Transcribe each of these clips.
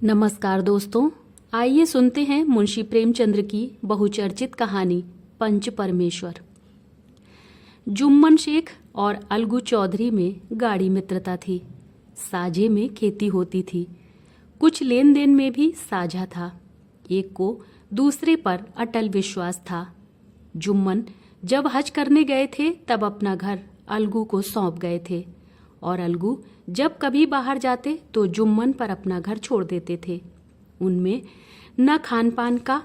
नमस्कार दोस्तों, आइए सुनते हैं मुंशी प्रेमचंद्र की बहुचर्चित कहानी पंच परमेश्वर। जुम्मन शेख और अलगू चौधरी में गाढ़ी मित्रता थी। साझे में खेती होती थी, कुछ लेन देन में भी साझा था। एक को दूसरे पर अटल विश्वास था। जुम्मन जब हज करने गए थे तब अपना घर अलगू को सौंप गए थे और अलगू जब कभी बाहर जाते तो जुम्मन पर अपना घर छोड़ देते थे। उनमें न खान पान का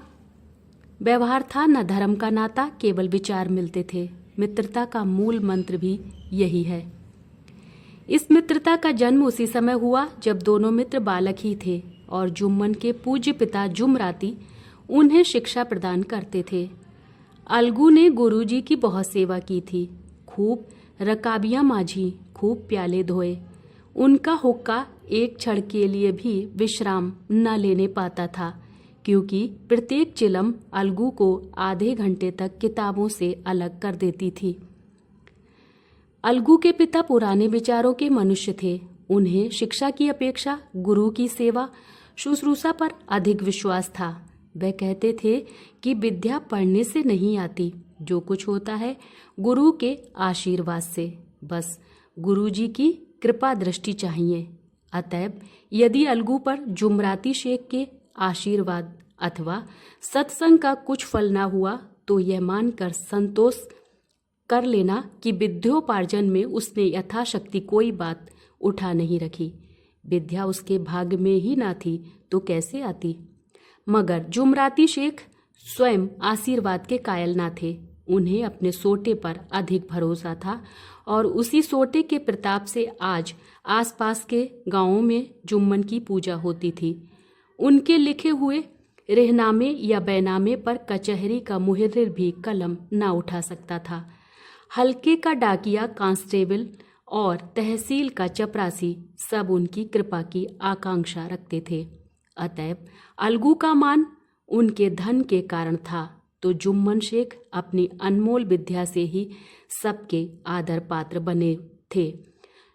व्यवहार था, न धर्म का नाता, केवल विचार मिलते थे। मित्रता का मूल मंत्र भी यही है। इस मित्रता का जन्म उसी समय हुआ जब दोनों मित्र बालक ही थे और जुम्मन के पूज्य पिता जुमराती उन्हें शिक्षा प्रदान करते थे। अलगू ने गुरुजी की बहुत सेवा की थी, खूब रकाबियां माझी, खूब प्याले धोए। उनका हुक्का एक क्षण के लिए भी विश्राम न लेने पाता था, क्योंकि प्रत्येक चिलम अलगू को आधे घंटे तक किताबों से अलग कर देती थी। अलगू के पिता पुराने विचारों के मनुष्य थे। उन्हें शिक्षा की अपेक्षा गुरु की सेवा शुश्रूषा पर अधिक विश्वास था। वह कहते थे कि विद्या पढ़ने से नहीं आती, जो कुछ होता है गुरु के आशीर्वाद से। बस गुरुजी की कृपा दृष्टि चाहिए। अतएव यदि अलगू पर जुमराती शेख के आशीर्वाद अथवा सत्संग का कुछ फल ना हुआ तो यह मानकर संतोष कर लेना कि विद्योपार्जन में उसने यथाशक्ति कोई बात उठा नहीं रखी। विद्या उसके भाग्य में ही ना थी तो कैसे आती। मगर जुमराती शेख स्वयं आशीर्वाद के कायल ना थे। उन्हें अपने सोटे पर अधिक भरोसा था और उसी सोटे के प्रताप से आज आसपास के गांवों में जुम्मन की पूजा होती थी। उनके लिखे हुए रहनामे या बैनामे पर कचहरी का मुहर्रिर भी कलम ना उठा सकता था। हल्के का डाकिया, कांस्टेबल और तहसील का चपरासी सब उनकी कृपा की आकांक्षा रखते थे। अतएव अलगू का मान उनके धन के कारण था, तो जुम्मन शेख अपनी अनमोल विद्या से ही सबके आदर पात्र बने थे।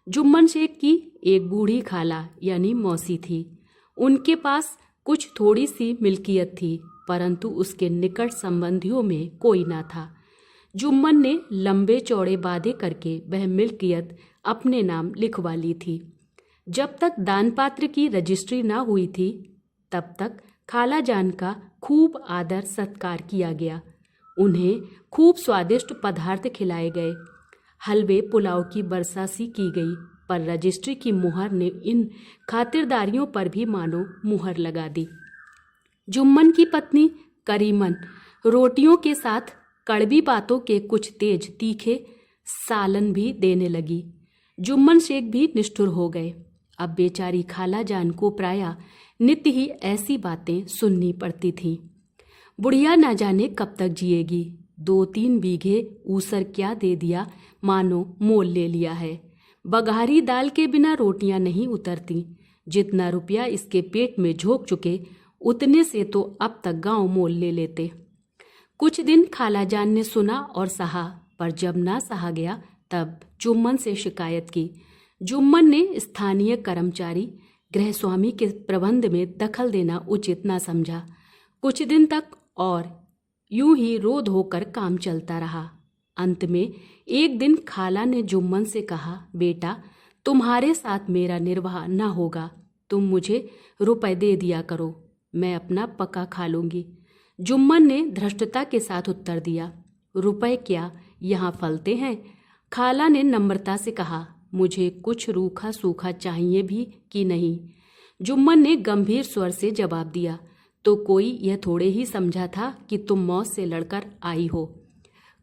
जुम्मन शेख की एक बूढ़ी खाला यानी मौसी थी। उनके पास कुछ थोड़ी सी मिल्कियत थी, परंतु उसके निकट संबंधियों में कोई ना था। जुम्मन ने लंबे चौड़े वादे करके वह मिल्कियत अपने नाम लिखवा ली थी। जब तक दान पात्र की रजिस्ट्री ना हुई थी तब तक खाला जान का खूब आदर सत्कार किया गया। उन्हें खूब स्वादिष्ट पदार्थ खिलाए गए। हलवे पुलाव की बरसासी की गई, पर रजिस्ट्री की मुहर ने इन खातिरदारियों पर भी मानो मुहर लगा दी। जुम्मन की पत्नी करीमन रोटियों के साथ कड़वी बातों के कुछ तेज तीखे सालन भी देने लगी। जुम्मन शेख भी निष्ठुर हो गए। अब बेचारी खाला जान को प्रायः नित्य ही ऐसी बातें सुननी पड़ती थीं। बुढ़िया ना जाने कब तक जिएगी। 2-3 बीघे ऊसर क्या दे दिया, मानो मोल ले लिया है। बघारी दाल के बिना रोटियां नहीं उतरती। जितना रुपया इसके पेट में झोंक चुके उतने से तो अब तक गांव मोल ले लेते। कुछ दिन खाला जान ने सुना और सहा, पर जब ना सहा गया तब जुम्मन से शिकायत की। जुम्मन ने स्थानीय कर्मचारी गृहस्वामी के प्रबंध में दखल देना उचित ना समझा। कुछ दिन तक और यूं ही रोध होकर काम चलता रहा। अंत में एक दिन खाला ने जुम्मन से कहा, बेटा तुम्हारे साथ मेरा निर्वाह ना होगा, तुम मुझे रुपए दे दिया करो, मैं अपना पका खा लूंगी। जुम्मन ने धृष्टता के साथ उत्तर दिया, रुपए क्या यहाँ फलते हैं। खाला ने नम्रता से कहा, मुझे कुछ रूखा सूखा चाहिए भी कि नहीं। जुम्मन ने गंभीर स्वर से जवाब दिया, तो कोई यह थोड़े ही समझा था कि तुम मौत से लड़कर आई हो।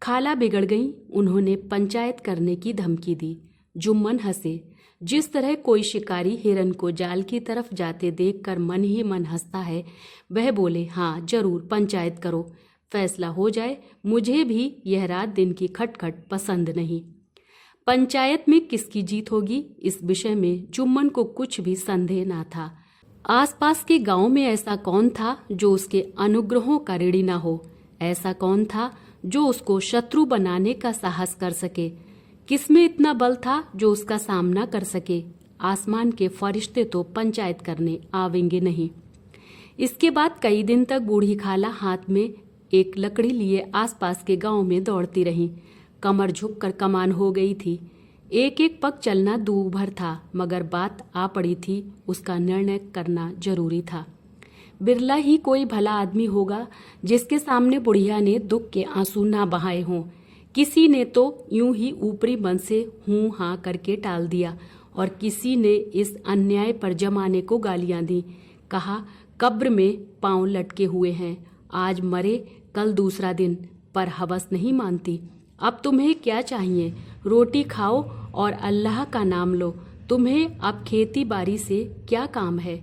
खाला बिगड़ गई। उन्होंने पंचायत करने की धमकी दी। जुम्मन हंसे। जिस तरह कोई शिकारी हिरन को जाल की तरफ जाते देखकर मन ही मन हंसता है, वह बोले, हाँ जरूर पंचायत करो, फैसला हो जाए। मुझे भी यह रात दिन की खटखट पसंद नहीं। पंचायत में किसकी जीत होगी, इस विषय में जुम्मन को कुछ भी संदेह ना था। आसपास के गांव में ऐसा कौन था जो उसके अनुग्रहों का ऋणी ना हो। ऐसा कौन था जो उसको शत्रु बनाने का साहस कर सके। किसमें इतना बल था जो उसका सामना कर सके। आसमान के फरिश्ते तो पंचायत करने आवेंगे नहीं। इसके बाद कई दिन तक बूढ़ी खाला हाथ में एक लकड़ी लिए आसपास के गांव में दौड़ती रही। कमर झुककर कमान हो गई थी। एक एक पग चलना दूभर था, मगर बात आ पड़ी थी, उसका निर्णय करना जरूरी था। बिरला ही कोई भला आदमी होगा जिसके सामने बुढ़िया ने दुख के आंसू ना बहाए हों। किसी ने तो यूं ही ऊपरी मन से हूं हां करके टाल दिया और किसी ने इस अन्याय पर जमाने को गालियां दी। कहा, कब्र में पांव लटके हुए हैं, आज मरे कल दूसरा दिन, पर हवस नहीं मानती। अब तुम्हें क्या चाहिए? रोटी खाओ और अल्लाह का नाम लो। तुम्हें अब खेती बाड़ी से क्या काम है?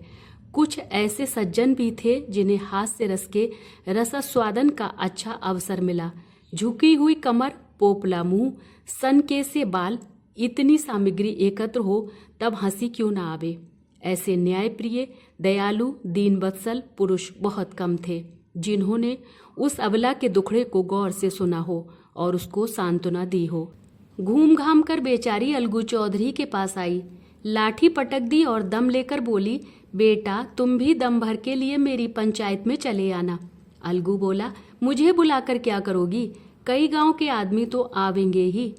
कुछ ऐसे सज्जन भी थे जिन्हें हास्य रस के रसास्वादन का अच्छा अवसर मिला। झुकी हुई कमर, पोपला मुंह, सनके से बाल, इतनी सामग्री एकत्र हो तब हंसी क्यों ना आवे। ऐसे न्यायप्रिय, दयालु, दीनवत्सल पुरुष बहुत कम थे जिन्होंने उस अबला के दुखड़े को गौर से सुना हो और उसको सांत्वना दी हो। घूम घाम कर बेचारी अलगू चौधरी के पास आई, लाठी पटक दी और दम लेकर बोली, बेटा तुम भी दम भर के लिए मेरी पंचायत में चले आना। अलगू बोला, मुझे बुलाकर क्या करोगी? कई गांव के आदमी तो आवेंगे ही।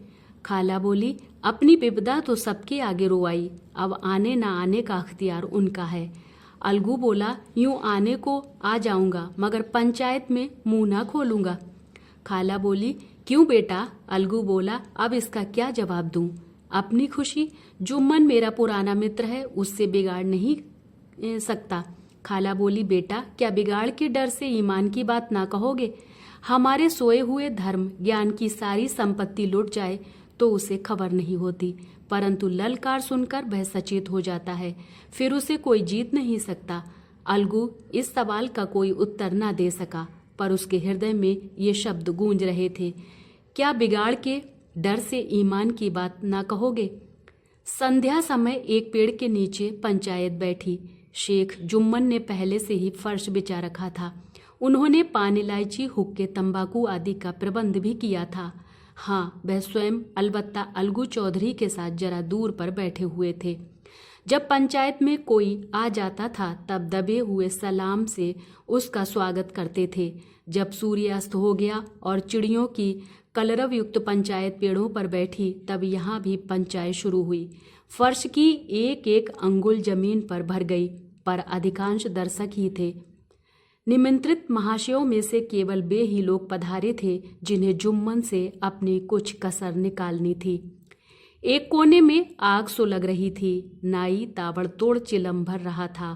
खाला बोली, अपनी विपदा तो सबके आगे रोवाई, अब आने ना आने का अख्तियार उनका है। अलगू बोला, यूं आने को आ जाऊंगा मगर पंचायत में मुंह ना खोलूंगा। खाला बोली, क्यों बेटा? अलगू बोला, अब इसका क्या जवाब दूं? अपनी खुशी, जुम्मन मेरा पुराना मित्र है, उससे बिगाड़ नहीं सकता। खाला बोली, बेटा क्या बिगाड़ के डर से ईमान की बात ना कहोगे? हमारे सोए हुए धर्म ज्ञान की सारी संपत्ति लुट जाए तो उसे खबर नहीं होती, परंतु ललकार सुनकर वह सचेत हो जाता है, फिर उसे कोई जीत नहीं सकता। अलगू इस सवाल का कोई उत्तर ना दे सका, पर उसके हृदय में ये शब्द गूंज रहे थे, क्या बिगाड़ के डर से ईमान की बात ना कहोगे? संध्या समय एक पेड़ के नीचे पंचायत बैठी। शेख जुम्मन ने पहले से ही फर्श बिछा रखा था। उन्होंने पान, इलायची, हुक्के, तंबाकू आदि का प्रबंध भी किया था। हाँ, वह स्वयं अलबत्ता अलगू चौधरी के साथ जरा दूर पर बैठे हुए थे। जब पंचायत में कोई आ जाता था तब दबे हुए सलाम से उसका स्वागत करते थे। जब सूर्यास्त हो गया और चिड़ियों की कलरव युक्त पंचायत पेड़ों पर बैठी तब यहाँ भी पंचायत शुरू हुई। फर्श की एक एक अंगुल जमीन पर भर गई, पर अधिकांश दर्शक ही थे। निमंत्रित महाशयों में से केवल वे ही लोग पधारे थे जिन्हें जुम्मन से अपनी कुछ कसर निकालनी थी। एक कोने में आग सुलग रही थी। नाई ताबड़तोड़ चिलम भर रहा था।